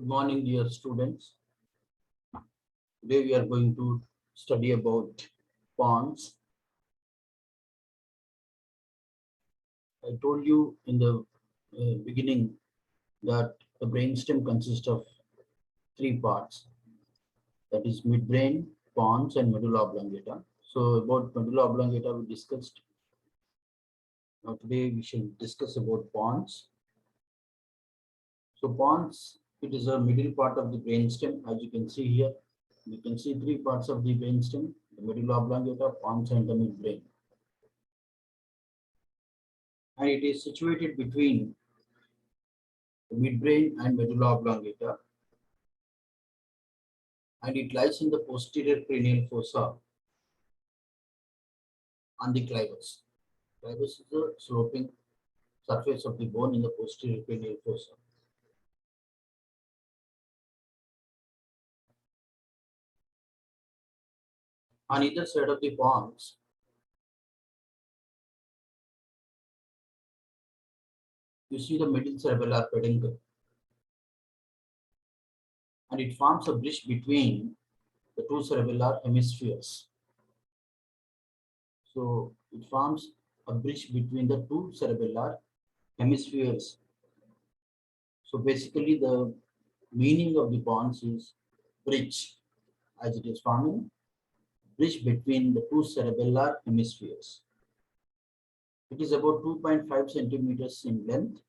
Good morning, dear students. Today we are going to study about pons. I told you in the beginning that the brainstem consists of three parts, that is midbrain, pons, and medulla oblongata. So about medulla oblongata we discussed. Now today we shall discuss about pons. So pons, it is a middle part of the brainstem, as you can see here. You can see three parts of the brainstem: the medulla oblongata, pons, and the midbrain. And it is situated between the midbrain and medulla oblongata, and it lies in the posterior cranial fossa on the clivus. Clivus is the sloping surface of the bone in the posterior cranial fossa. On either side of the pons, you see the middle cerebellar peduncle, and it forms a bridge between the two cerebellar hemispheres. So it forms a bridge between the two cerebellar hemispheres. So basically the meaning of the pons is bridge, as it is forming bridge between the two cerebellar hemispheres. It is about 2.5 centimeters in length.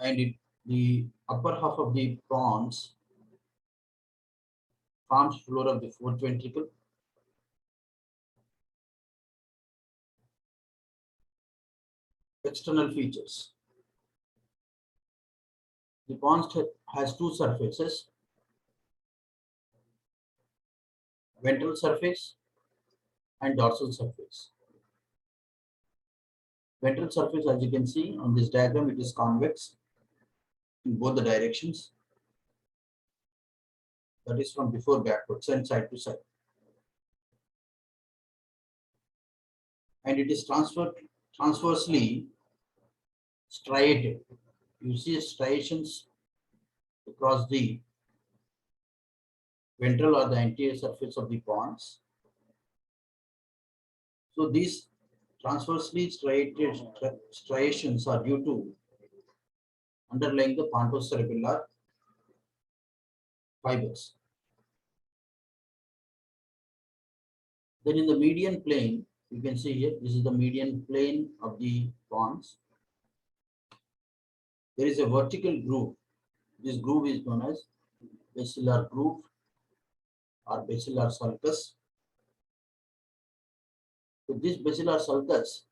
And the upper half of the pons forms floor of the fourth ventricle. External features. The pons has two surfaces: ventral surface and dorsal surface. Ventral surface, as you can see on this diagram, it is convex in both the directions. That is from before backwards and side to side. And it is transversely striated. You see striations across the ventral or the anterior surface of the pons. So these transversely striated striations are due to underlying the pontocerebellar fibers. Then in the median plane, you can see here, this is the median plane of the pons. There is a vertical groove. This groove is known as basilar groove or basilar sulcus. So this basilar sulcus,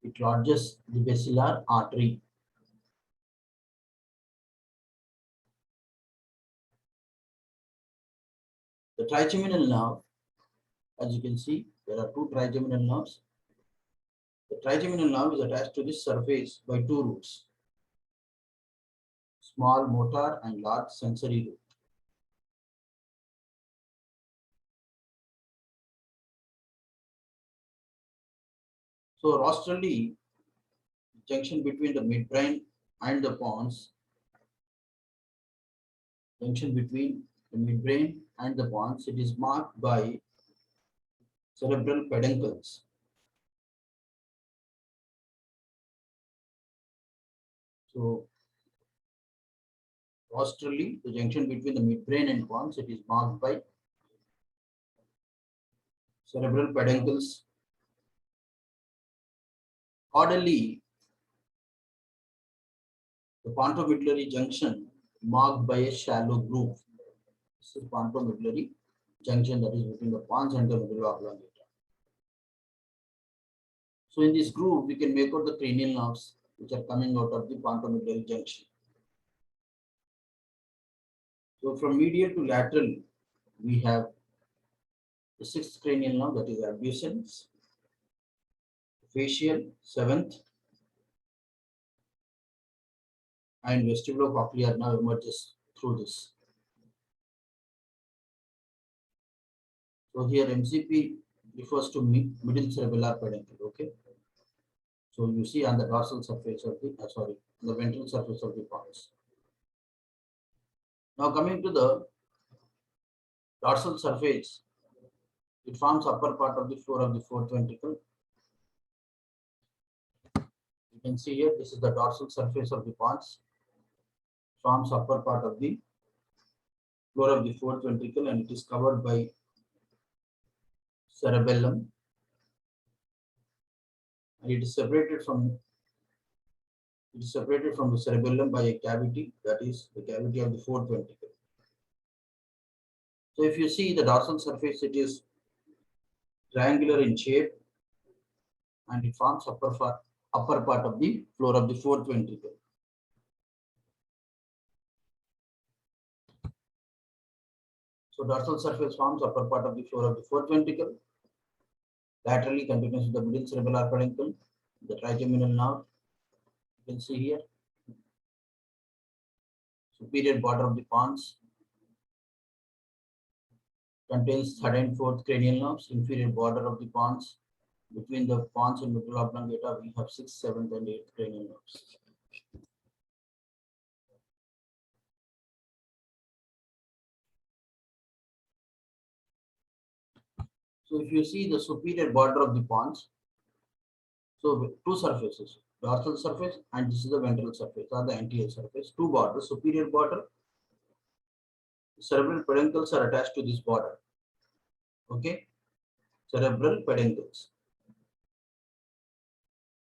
it lodges the basilar artery. The trigeminal nerve, as you can see, there are two trigeminal nerves. The trigeminal nerve is attached to this surface by two roots: small motor and large sensory root. So rostrally, junction between the midbrain and the pons, junction between the midbrain and the pons, it is marked by cerebral peduncles. So rostrally, the junction between the midbrain and pons, it is marked by cerebral peduncles. Caudally, the pontomedullary junction marked by a shallow groove. This is pontomedullary junction, that is between the pons and the medulla oblongata. So in this groove, we can make out the cranial nerves which are coming out of the pontomedullary junction. So from medial to lateral, we have the sixth cranial nerve, that is abducens, facial, seventh, and vestibulocochlear nerve emerges through this. So here MCP refers to middle cerebellar peduncle. Okay. So you see on the dorsal surface of the, the ventral surface of the pons. Now coming to the dorsal surface, it forms upper part of the floor of the fourth ventricle. You can see here, this is the dorsal surface of the pons, forms upper part of the floor of the fourth ventricle, and it is covered by cerebellum, and it is separated from the cerebellum by a cavity, that is the cavity of the fourth ventricle. So if you see the dorsal surface, it is triangular in shape, and it forms upper part of the floor of the fourth ventricle. So dorsal surface forms upper part of the floor of the fourth ventricle, laterally continues with the middle cerebellar peduncle, the trigeminal nerve. You can see here, superior border of the pons contains third and fourth cranial nerves. Inferior border of the pons, between the pons and medulla oblongata, we have sixth, seventh, and eighth cranial nerves. So if you see the superior border of the pons, so two surfaces, dorsal surface and this is the ventral surface or the anterior surface, two borders, superior border, cerebral peduncles are attached to this border. Okay, cerebral peduncles.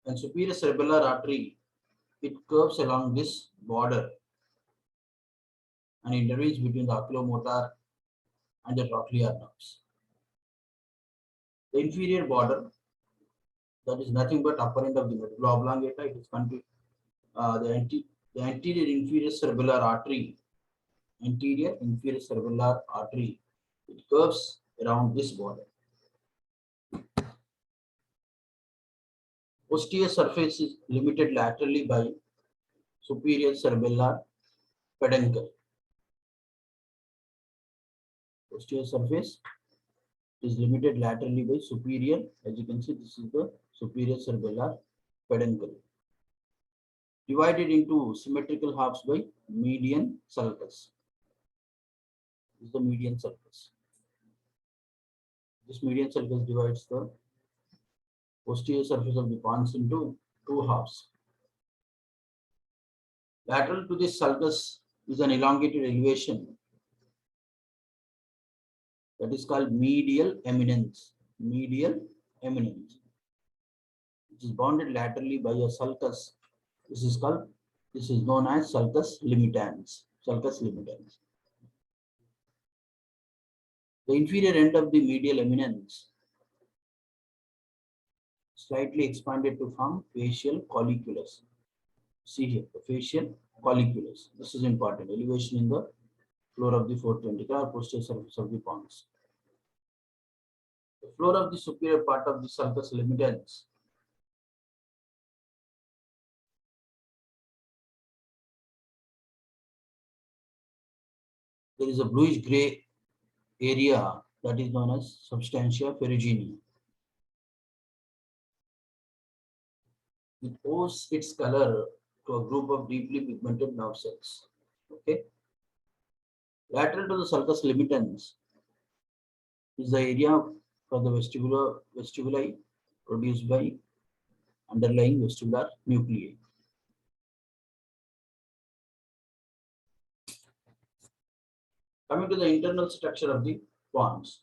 And superior cerebellar artery, it curves along this border and intervenes between the oculomotor and the trochlear nerves. The inferior border, that is nothing but upper end of the medulla oblongata, it is the anterior inferior cerebellar artery, it curves around this border. Posterior surface is limited laterally by superior cerebellar peduncle. Posterior surface is limited laterally by superior, as you can see, this is the superior cerebellar peduncle, divided into symmetrical halves by median sulcus. This is the median sulcus. This median sulcus divides the posterior surface of the pons into two halves. Lateral to this sulcus is an elongated elevation that is called medial eminence. Medial eminence, which is bounded laterally by a sulcus. This is known as sulcus limitans. Sulcus limitans. The inferior end of the medial eminence slightly expanded to form facial colliculus. See here, the facial colliculus. This is important. Elevation in the floor of the fourth ventricle or posterior surface of the pons. The floor of the superior part of the sulcus limitans there is a bluish gray area that is known as substantia ferruginea. It owes its color to a group of deeply pigmented nerve cells. Okay. Lateral to the sulcus limitans is the area for the vestibuli produced by underlying vestibular nuclei. Coming to the internal structure of the pons.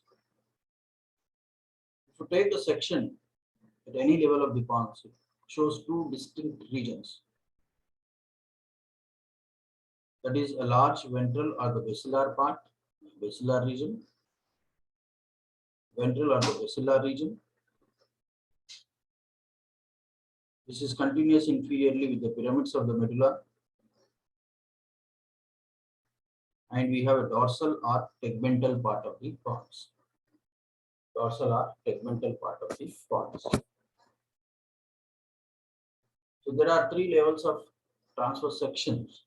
If you take a section at any level of the pons, it shows two distinct regions. That is a large ventral or the basilar part, basilar region, ventral or the basilar region. This is continuous inferiorly with the pyramids of the medulla. And we have a dorsal or tegmental part of the pons. Dorsal or tegmental part of the pons. So there are three levels of transverse sections: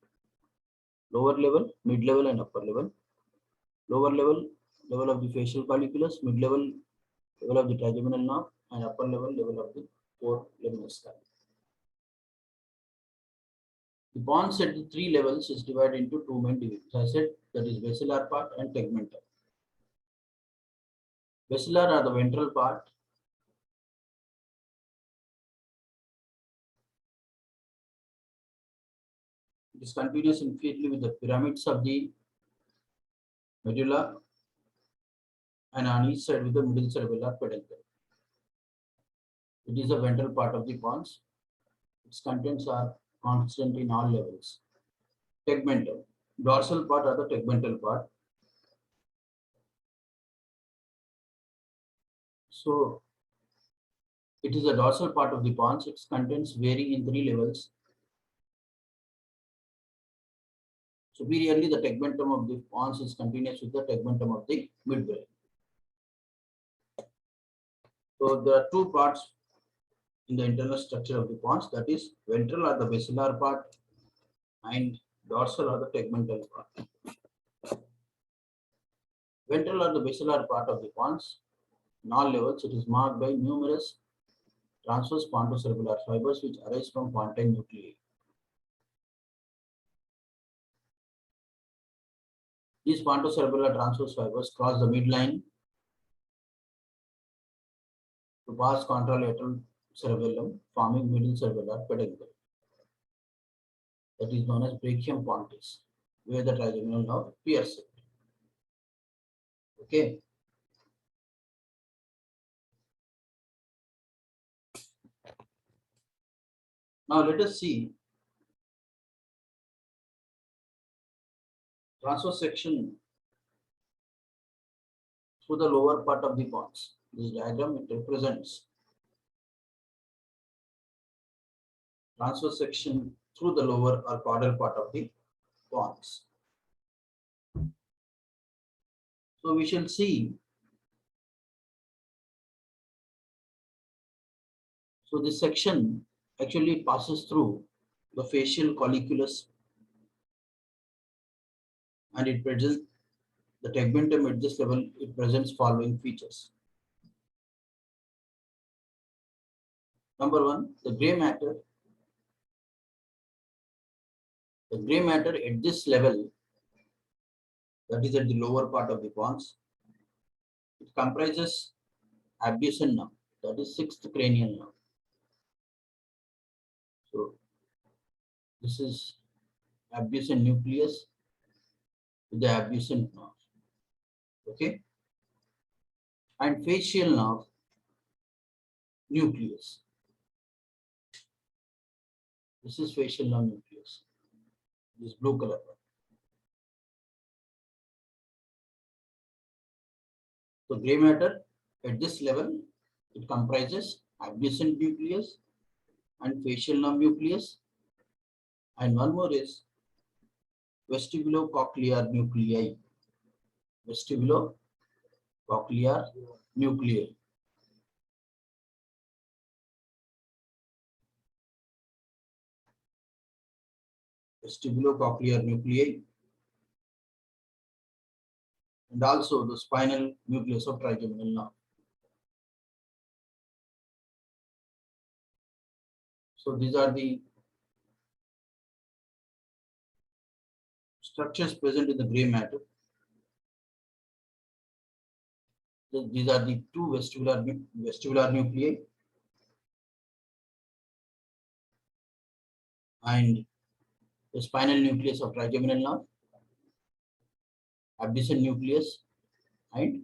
lower level, mid level, and upper level. Lower level, level of the facial colliculus; mid level, level of the trigeminal nerve; and upper level, level of the forelimbar skull. The pons at the three levels is divided into two main divisions. I said that is basilar part and tegmental. Basilar are the ventral part. It is continuous infinitely with the pyramids of the medulla and on each side with the middle cerebellar peduncle. It is the ventral part of the pons. Its contents are constant in all levels. Tegmental. Dorsal part or the tegmental part. So it is the dorsal part of the pons. Its contents vary in three levels. Superiorly, the tegmentum of the pons is continuous with the tegmentum of the midbrain. So there are two parts in the internal structure of the pons, that is ventral or the basilar part and dorsal or the tegmental part. Ventral or the basilar part of the pons, in all levels, it is marked by numerous transverse pontocerebellar fibers which arise from pontine nuclei. These pontocerebellar transverse fibers cross the midline to pass contralateral cerebellum, forming middle cerebellar peduncle. That is known as brachium pontis, where the trigeminal nerve pierces. Okay. Now let us see transverse section through the lower part of the pons. This diagram, it represents transverse section through the lower or caudal part of the pons. So we shall see. So this section actually passes through the facial colliculus and it presents the tegmentum at this level. It presents following features. Number one, the gray matter. The gray matter at this level, that is at the lower part of the pons, it comprises abducens nerve, that is sixth cranial nerve. So this is abducens nucleus with the abducens nerve. Okay, and facial nerve nucleus. This is facial nerve nucleus. This blue color. So gray matter at this level, it comprises abducens nucleus and facial nerve nucleus, and one more is vestibulocochlear nuclei. Vestibulocochlear nuclei. Vestibulocochlear nuclei, and also the spinal nucleus of trigeminal nerve. So these are the structures present in the gray matter. These are the two vestibular nuclei and the spinal nucleus of trigeminal nerve, abducens nucleus, and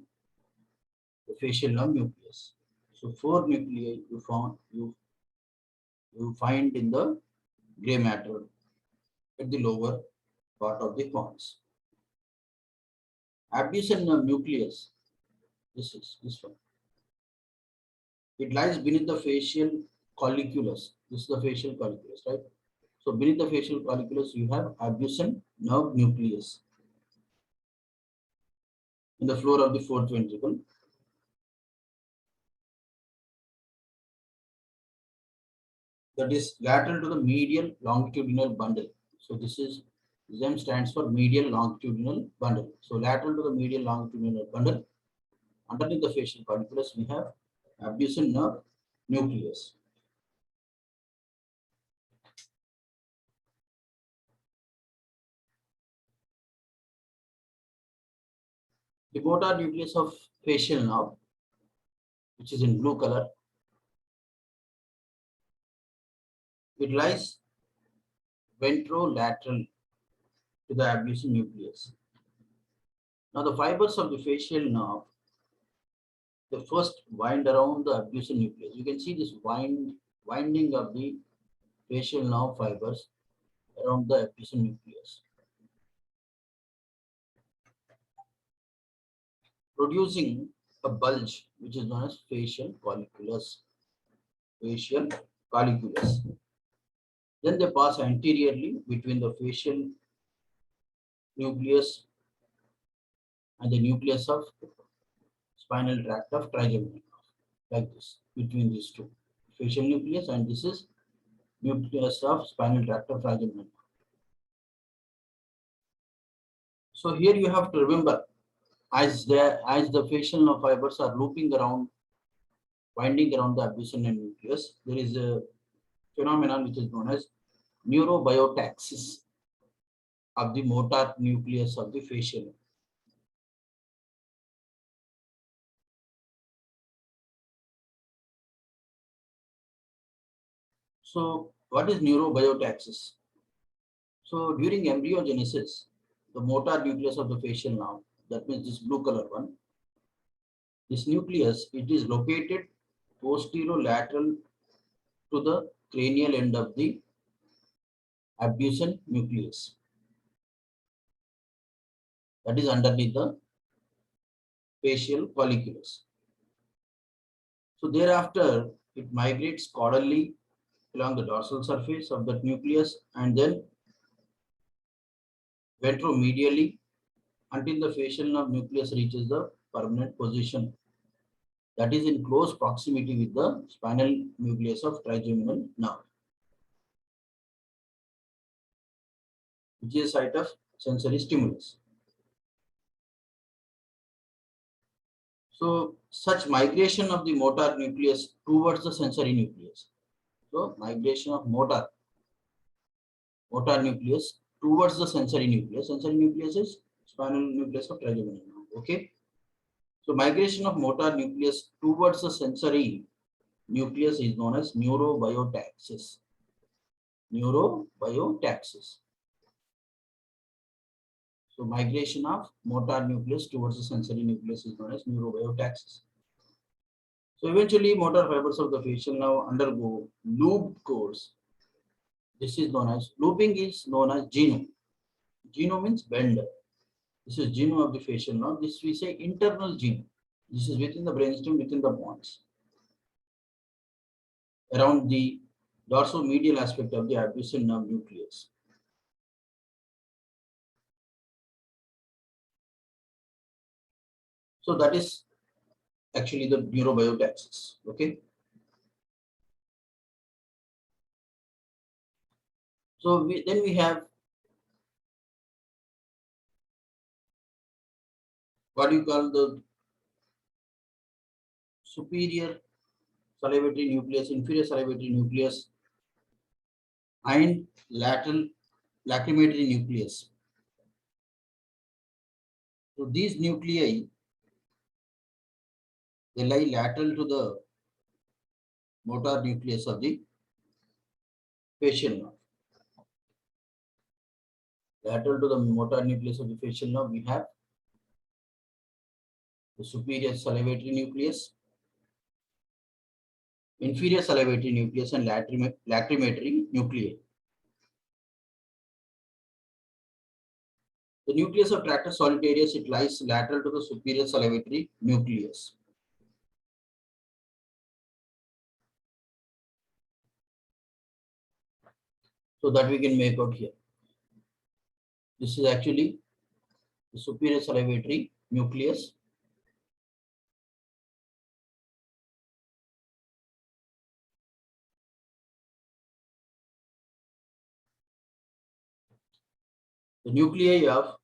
the facial nerve nucleus. So four nuclei you find in the gray matter at the lower part of the pons. Abducens nerve nucleus, this is this one. It lies beneath the facial colliculus. This is the facial colliculus, right? So beneath the facial colliculus, you have abducens nerve nucleus in the floor of the fourth ventricle. That is lateral to the medial longitudinal bundle. So this is ZEM stands for medial longitudinal bundle. So lateral to the medial longitudinal bundle, underneath the facial colliculus, we have abducens nerve nucleus. The motor nucleus of facial nerve, which is in blue color, it lies ventrolateral to the abducens nucleus. Now the fibers of the facial nerve, they first wind around the abducens nucleus. You can see this winding of the facial nerve fibers around the abducens nucleus, producing a bulge which is known as facial colliculus. Facial colliculus. Then they pass anteriorly between the facial nucleus and the nucleus of spinal tract of trigeminal, like this, between these two. Facial nucleus, and this is nucleus of spinal tract of trigeminal. So here you have to remember, as the facial nerve fibers are looping around, winding around the abducens nucleus, there is a phenomenon which is known as neurobiotaxis of the motor nucleus of the facial nerve. So what is neurobiotaxis? So during embryogenesis, the motor nucleus of the facial nerve, that means this blue color one, this nucleus, it is located posterolateral to the cranial end of the abducens nucleus. That is underneath the facial colliculus. So thereafter, it migrates caudally along the dorsal surface of that nucleus and then ventromedially until the facial nerve nucleus reaches the permanent position, that is in close proximity with the spinal nucleus of trigeminal nerve, which is a site of sensory stimulus. So such migration of the motor nucleus towards the sensory nucleus. So migration of motor nucleus towards the sensory nucleus. Sensory nucleus is spinal nucleus of trigeminal nerve. Okay. So migration of motor nucleus towards the sensory nucleus is known as neurobiotaxis. Neurobiotaxis. So migration of motor nucleus towards the sensory nucleus is known as neurobiotaxis. So eventually motor fibers of the facial nerve undergo looped course. This is known as, looping is known as genu. Genu means bend. This is genu of the facial nerve. This we say internal genu. This is within the brainstem, within the pons, around the dorsomedial aspect of the abducens nerve nucleus. So that is actually the neurobiotaxis. Okay. So then we have what you call the superior salivatory nucleus, inferior salivatory nucleus, and lateral lacrimatory nucleus. So these nuclei, they lie lateral to the motor nucleus of the facial nerve. Lateral to the motor nucleus of the facial nerve, we have the superior salivatory nucleus, inferior salivatory nucleus, and lacrimatory nuclei. The nucleus of Tractus solitarius, it lies lateral to the superior salivatory nucleus. So that we can make out here. This is actually the superior salivatory nucleus. The nuclei of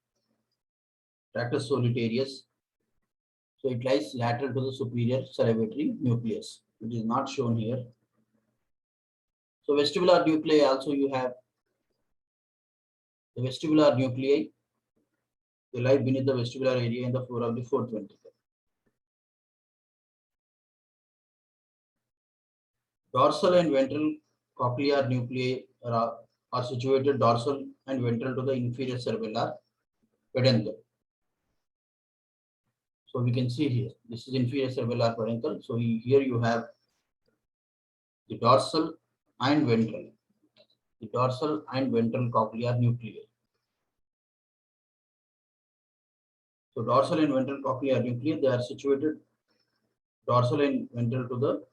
Tractus solitarius, so it lies lateral to the superior salivatory nucleus, which is not shown here. So vestibular nuclei also you have the vestibular nuclei. They lie beneath the vestibular area in the floor of the fourth ventricle. Dorsal and ventral cochlear nuclei are situated dorsal and ventral to the inferior cerebellar peduncle. So we can see here, this is inferior cerebellar peduncle. So here you have the dorsal and ventral cochlear nuclei. So dorsal and ventral cochlear nuclei, they are situated dorsal and ventral to the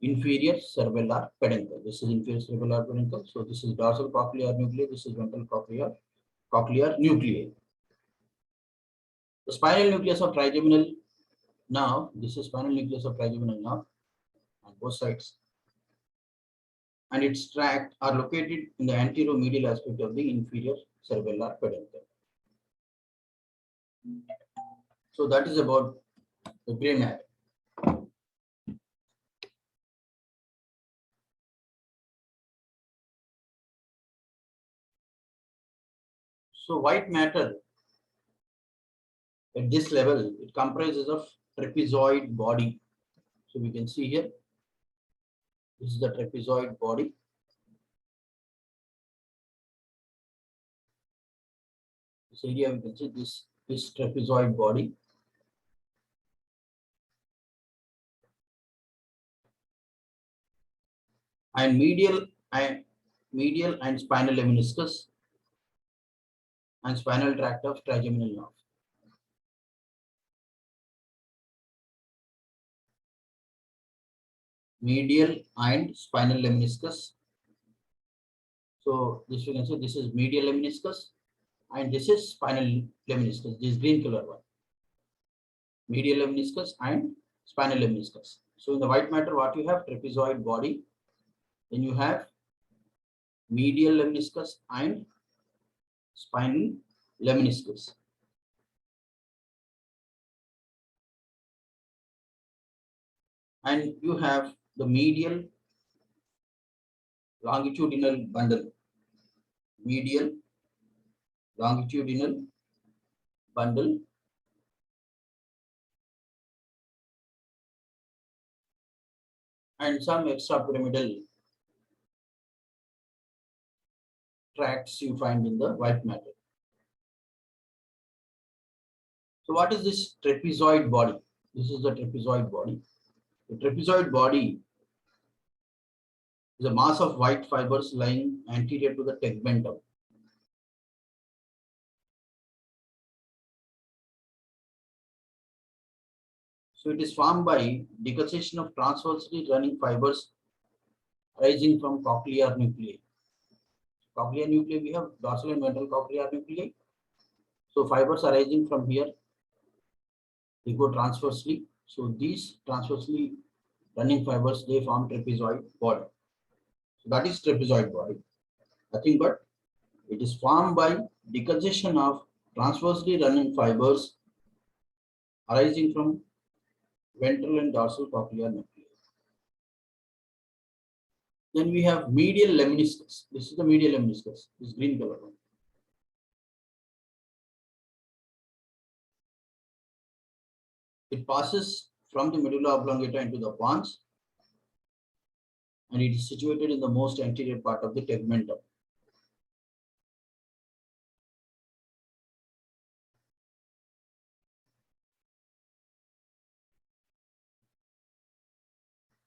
inferior cerebellar peduncle. This is inferior cerebellar peduncle. So this is dorsal cochlear nuclei. This is ventral cochlear nuclei. The spinal nucleus of trigeminal nerve. This is spinal nucleus of trigeminal nerve on both sides, and its tract are located in the anteromedial aspect of the inferior cerebellar peduncle. So that is about the gray matter. So white matter at this level, it comprises of trapezoid body. So we can see here, this is the trapezoid body. This area we can see this trapezoid body. And medial and spinal lemniscus and spinal tract of trigeminal nerve. Medial and spinal lemniscus. So this you can say this is medial lemniscus and this is spinal lemniscus, this green color one. Medial lemniscus and spinal lemniscus. So in the white matter, what you have? Trapezoid body. Then you have medial lemniscus and spinal lemniscus. And you have the medial longitudinal bundle. Medial longitudinal bundle. And some extrapyramidal tracts you find in the white matter. So what is this trapezoid body? This is the trapezoid body. The trapezoid body is a mass of white fibers lying anterior to the tegmentum. So it is formed by decussation of transversely running fibers arising from cochlear nuclei. Cochlear nuclei, we have dorsal and ventral cochlear nuclei. So fibers arising from here, they go transversely. So these transversely running fibers, they form trapezoid body. So that is trapezoid body. Nothing but it is formed by decussation of transversely running fibers arising from ventral and dorsal cochlear nuclei. Then we have medial lemniscus. This is the medial lemniscus, this green color one. It passes from the medulla oblongata into the pons, and it is situated in the most anterior part of the tegmentum.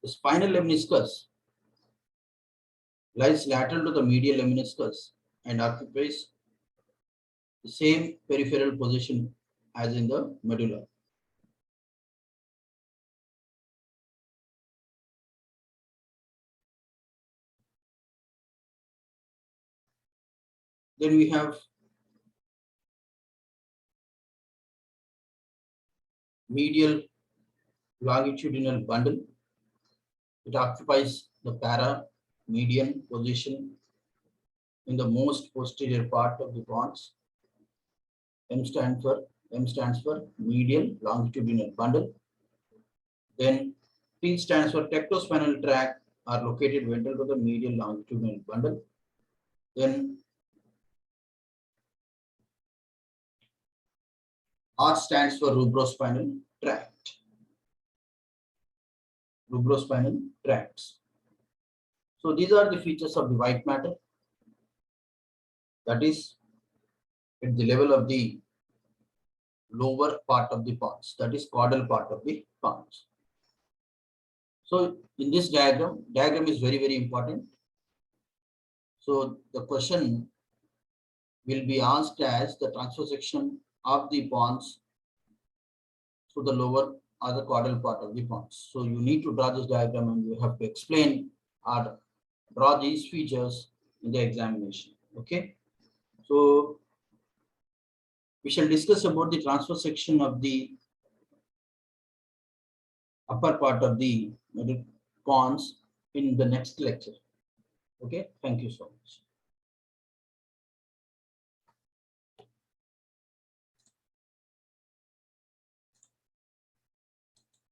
The spinal lemniscus lies lateral to the medial lemniscus and occupies the same peripheral position as in the medulla. Then we have medial longitudinal bundle. It occupies the para-median position in the most posterior part of the pons. M stands for medial longitudinal bundle. Then T stands for tectospinal tract are located ventral to the medial longitudinal bundle. Then R stands for rubrospinal tract. Rubrospinal tracts. So these are the features of the white matter. That is at the level of the lower part of the pons. That is caudal part of the pons. So in this diagram is very, very important. So the question will be asked as the transverse section of the pons to the lower or the caudal part of the pons. So you need to draw this diagram and you have to explain or draw these features in the examination. Okay. So we shall discuss about the transverse section of the upper part of the pons in the next lecture. Okay. Thank you so much.